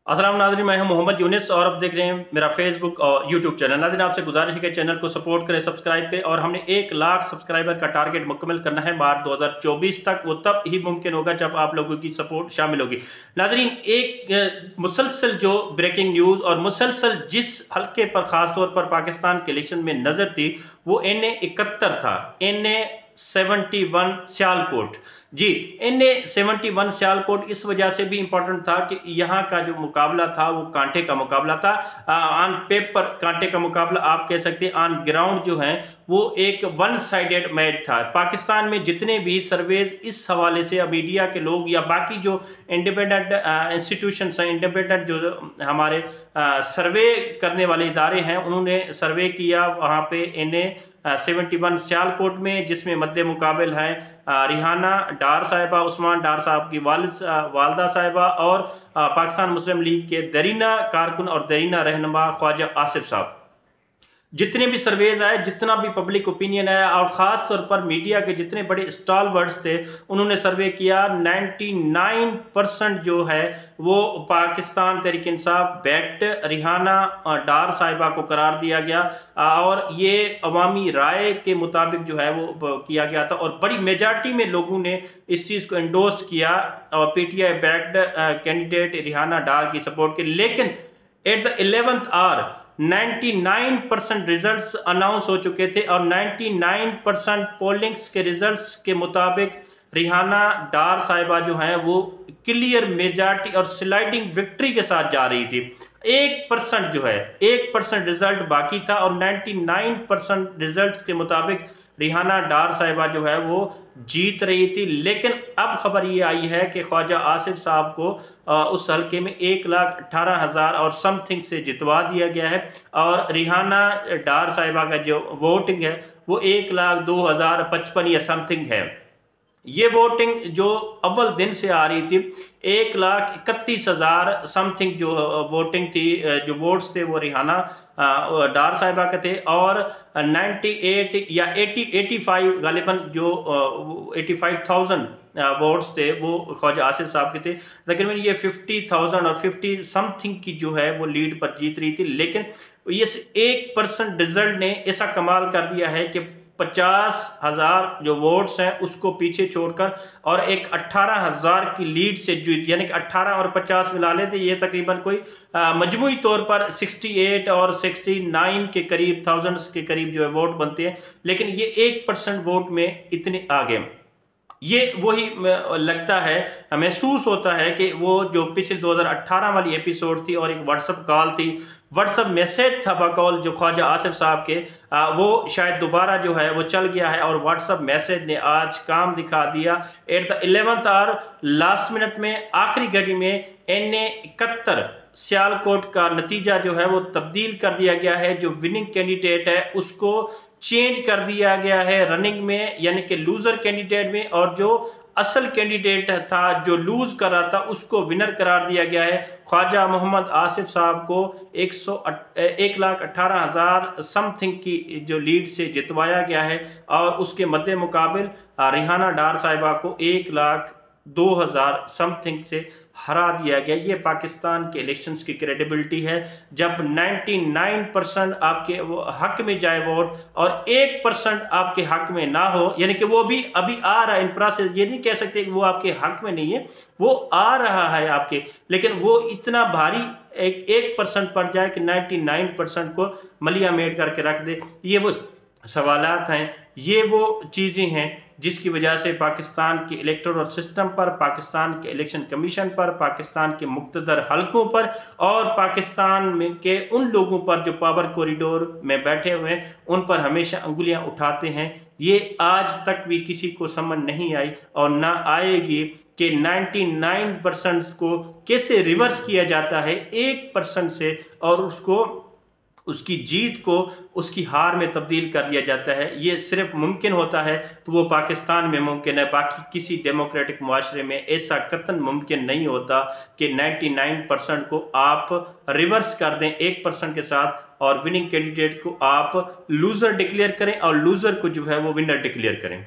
अस्सलाम नाज़रीन, मैं हूं मोहम्मद यूनिस और अब देख रहे हैं मेरा फेसबुक और यूट्यूब चैनल। नाज़रीन, आपसे गुजारिश है कि चैनल को सपोर्ट करें, सब्सक्राइब करें और हमने 1 लाख सब्सक्राइबर का टारगेट मुकम्मल करना है मार्च 2024 तक। वो तब ही मुमकिन होगा जब आप लोगों की सपोर्ट शामिल होगी। नाज़रीन, एक मुसलसल जो ब्रेकिंग न्यूज़ और मुसलसल जिस हल्के पर ख़ासतौर पर पाकिस्तान के इलेक्शन में नज़र थी वो NA 71 था। NA 71 सियालकोट। जी, NA 71 सियालकोट इस वजह से भी इम्पोर्टेंट था कि यहाँ का जो मुकाबला था वो कांटे का मुकाबला था। ऑन पेपर कांटे का मुकाबला आप कह सकते हैं, ऑन ग्राउंड जो है वो एक वन साइडेड मैच था। पाकिस्तान में जितने भी सर्वेज इस हवाले से मीडिया के लोग या बाकी जो इंडिपेंडेंट इंस्टीट्यूशंस हैं, इंडिपेंडेंट जो हमारे सर्वे करने वाले इदारे हैं, उन्होंने सर्वे किया वहाँ पे NA 71 सियालकोट में, जिसमें मद्दे मुकाबिल हैं रिहाना डार साहिबा, उस्मान डार साहब की वालदा साहिबा और पाकिस्तान मुस्लिम लीग के दरीना कारकुन और दरीना रहनुमा ख्वाजा आसिफ साहब। जितने भी सर्वेज आए, जितना भी पब्लिक ओपिनियन आया और ख़ास तौर पर मीडिया के जितने बड़े स्टॉलवर्ड्स थे उन्होंने सर्वे किया, 99% जो है वो पाकिस्तान तहरीक इंसाफ बैक्ड रिहाना डार साहिबा को करार दिया गया और ये अवामी राय के मुताबिक जो है वो किया गया था और बड़ी मेजॉरिटी में लोगों ने इस चीज़ को एंडोर्स किया और PTI backed candidate Rehana Dar की सपोर्ट के। लेकिन at the 11th hour 99% results announce हो चुके थे और 99% पोलिंग्स के रिजल्ट्स के मुताबिक रिहाना डार साहिबा जो हैं वो क्लियर मेजॉरिटी और स्लाइडिंग विक्ट्री के साथ जा रही थी। 1% जो है 1% रिजल्ट बाकी था और 99% रिजल्ट के मुताबिक रिहाना डार साहिबा जो है वो जीत रही थी। लेकिन अब खबर ये आई है कि ख्वाजा आसिफ साहब को उस हल्के में 1,18,000 और समथिंग से जितवा दिया गया है और रिहाना डार साहिबा का जो वोटिंग है वो 1,02,055 या समथिंग है। ये वोटिंग जो अव्वल दिन से आ रही थी 1,31,000 समथिंग जो वोटिंग थी, जो वोट्स थे वो रिहाना डार साहिबा के थे और 98 या 85 गालिबन जो 85,000 वोट्स थे वो ख्वाजा आसिफ साहब के थे। तकरीबन ये 50,000 और 50 समथिंग की जो है वो लीड पर जीत रही थी। लेकिन ये 1% रिजल्ट ने ऐसा कमाल कर दिया है कि 50,000 जो वोट्स हैं उसको पीछे छोड़कर और एक 18,000 की लीड से जीत, यानी कि 18 और 50 मिला लेते ये तकरीबन कोई मजमूई तौर पर 68 और 69 के करीब थाउजेंड्स के करीब जो है वोट बनते हैं। लेकिन ये 1% वोट में इतने आ गए। ये वही लगता है, महसूस होता है कि वो जो पिछले 2018 वाली एपिसोड थी और एक व्हाट्सएप कॉल थी, व्हाट्सएप मैसेज था बकौल जो ख्वाजा आसिफ साहब के, वो शायद दोबारा जो है वो चल गया है और व्हाट्सएप मैसेज ने आज काम दिखा दिया। At the 11th hour last minute में आखिरी घड़ी में NA 71 सियालकोट का नतीजा जो है वो तब्दील कर दिया गया है। जो विनिंग कैंडिडेट है उसको चेंज कर दिया गया है रनिंग में, यानी कि लूजर कैंडिडेट में, और जो असल कैंडिडेट था जो लूज कर रहा था उसको विनर करार दिया गया है। ख्वाजा मोहम्मद आसिफ साहब को 1,18,000 समथिंग की जो लीड से जितवाया गया है और उसके मद्दे मुकाबिल रिहाना डार साहिबा को 1,02,000 समथिंग से हरा दिया गया। ये पाकिस्तान के इलेक्शंस की क्रेडिबिलिटी है जब 99% आपके हक में जाए वोट और 1% आपके हक में ना हो, यानी कि वो भी अभी आ रहा है इन प्रोसेस। ये नहीं कह सकते कि वो आपके हक में नहीं है, वो आ रहा है आपके, लेकिन वो इतना भारी 1% पड़ जाए कि 99% को मलिया मेट करके रख दे। ये वो सवालात हैं, ये वो चीज़ें हैं जिसकी वजह से पाकिस्तान के इलेक्टोरल सिस्टम पर, पाकिस्तान के इलेक्शन कमीशन पर, पाकिस्तान के मुक़्तदर हलकों पर और पाकिस्तान में के उन लोगों पर जो पावर कॉरिडोर में बैठे हुए हैं उन पर हमेशा अंगुलियां उठाते हैं। ये आज तक भी किसी को समझ नहीं आई और ना आएगी कि 99% को कैसे रिवर्स किया जाता है 1% से और उसको उसकी जीत को उसकी हार में तब्दील कर दिया जाता है। ये सिर्फ मुमकिन होता है तो वो पाकिस्तान में मुमकिन है, बाकी किसी डेमोक्रेटिक मुआशरे में ऐसा कतन मुमकिन नहीं होता कि 99% को आप रिवर्स कर दें 1% के साथ और विनिंग कैंडिडेट को आप लूज़र डिक्लेयर करें और लूज़र को जो है वो विनर डिक्लेयर करें।